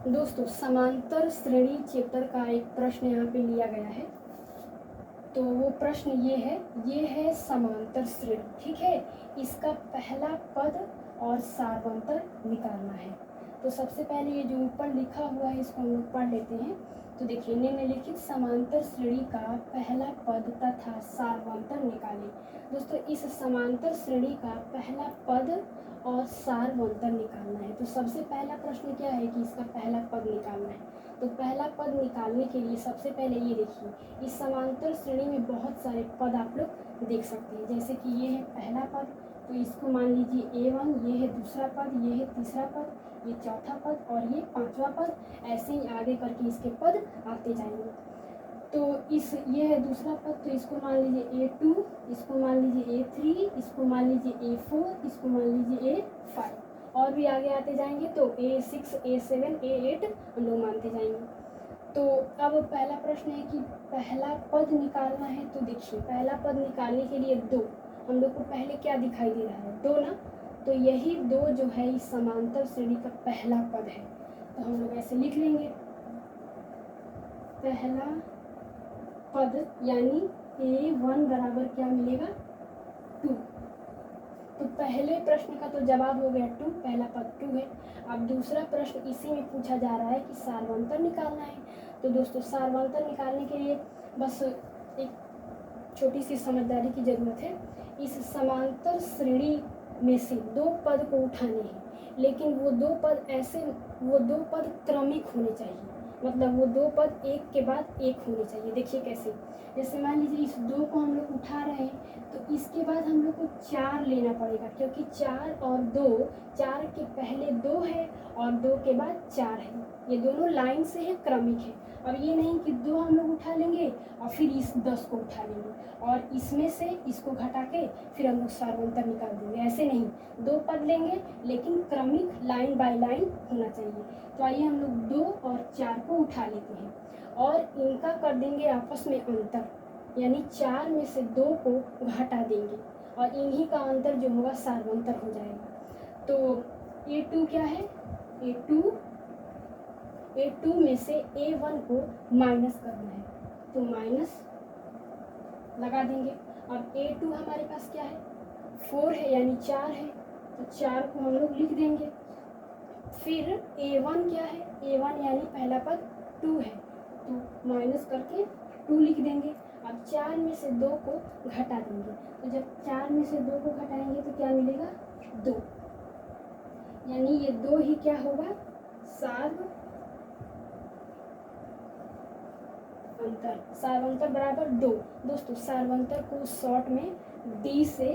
दोस्तों समांतर श्रेणी चैप्टर का एक प्रश्न यहाँ पे लिया गया है। तो वो प्रश्न ये है समांतर श्रेणी, ठीक है। इसका पहला पद और सारवंतर निकालना है। तो सबसे पहले ये जो ऊपर लिखा हुआ है इसको हम लोग पढ़ लेते हैं। तो देखिए, निम्नलिखित समांतर श्रेणी का पहला पद तथा सारवंतर निकालें। दोस्तों इस समांतर श्रेणी का पहला पद और सारवंतर निकालना है। तो सबसे पहला प्रश्न क्या है कि इसका पहला पद निकालना है। तो पहला पद निकालने के लिए सबसे पहले ये देखिए, इस समांतर श्रेणी में बहुत सारे पद आप लोग देख सकते हैं। जैसे कि ये है पहला पद, तो इसको मान लीजिए A1, ये है दूसरा पद, ये है तीसरा पद, ये चौथा पद और ये पांचवा पद। ऐसे ही आगे करके इसके पद आते जाएंगे। तो ये है दूसरा पद, तो इसको मान लीजिए A2, इसको मान लीजिए A3, इसको मान लीजिए A4, इसको मान लीजिए A5 और भी आगे आते जाएंगे। तो A6, A7, A8 हम लोग मानते जाएंगे। तो अब पहला प्रश्न है कि पहला पद निकालना है। तो देखिए, पहला पद निकालने के लिए 2, हम लोग को पहले क्या दिखाई दे रहा है, 2 ना। तो यही 2 जो है इस समांतर श्रेणी का पहला पद है। तो हम लोग ऐसे लिख लेंगे, पहला पद यानी A1 बराबर क्या मिलेगा, 2। तो पहले प्रश्न का तो जवाब हो गया 2, पहला पद 2 है। अब दूसरा प्रश्न इसी में पूछा जा रहा है कि सारवंतर निकालना है। तो दोस्तों सारवंतर निकालने के लिए बस एक छोटी सी समझदारी की ज़रूरत है। इस समांतर श्रेणी में से 2 पद को उठाने हैं, लेकिन वो 2 पद क्रमिक होने चाहिए। मतलब वो 2 पद एक के बाद एक होने चाहिए। देखिए कैसे, जैसे मान लीजिए इस 2 को हम लोग उठा रहे हैं, तो इसके बाद हम लोग को 4 लेना पड़ेगा, क्योंकि 4 और 2, 4 के पहले 2 है और 2 के बाद 4 है। ये दोनों लाइन से है, क्रमिक है। अब ये नहीं कि 2 हम लोग उठा लेंगे और फिर इस 10 को उठा लेंगे और इसमें से इसको घटा के फिर हम लोग सारवंतर निकाल देंगे। ऐसे नहीं, 2 पद लेंगे लेकिन क्रमिक लाइन बाय लाइन होना चाहिए। तो आइए हम लोग 2 और 4 को उठा लेते हैं और इनका कर देंगे आपस में अंतर, यानी 4 में से 2 को घटा देंगे और इन्हीं का अंतर जो होगा सारवंतर हो जाएगा। तो A2 क्या है, A2 में से A1 को माइनस करना है, तो माइनस लगा देंगे। अब A2 हमारे पास क्या है, 4 है यानी 4 है, तो 4 को हम लोग लिख देंगे। फिर A1 क्या है, A1 यानी पहला पद 2 है, तो माइनस करके 2 लिख देंगे। अब 4 में से 2 को घटा देंगे, तो जब 4 में से 2 को घटाएंगे तो क्या मिलेगा, 2, यानी ये 2 ही क्या होगा, सारवंतर बराबर 2। दोस्तों सारवंतर को शॉर्ट में D से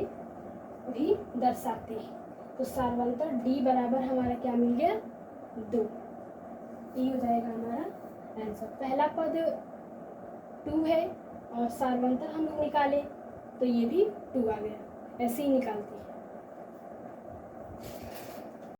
भी दर्शाते हैं। तो सारवंतर D बराबर हमारा क्या मिल गया, 2। ये हो जाएगा हमारा आंसर। पहला पद 2 है और सारवंतर हम लोग निकाले तो ये भी 2 आ गया। ऐसे ही निकालते हैं।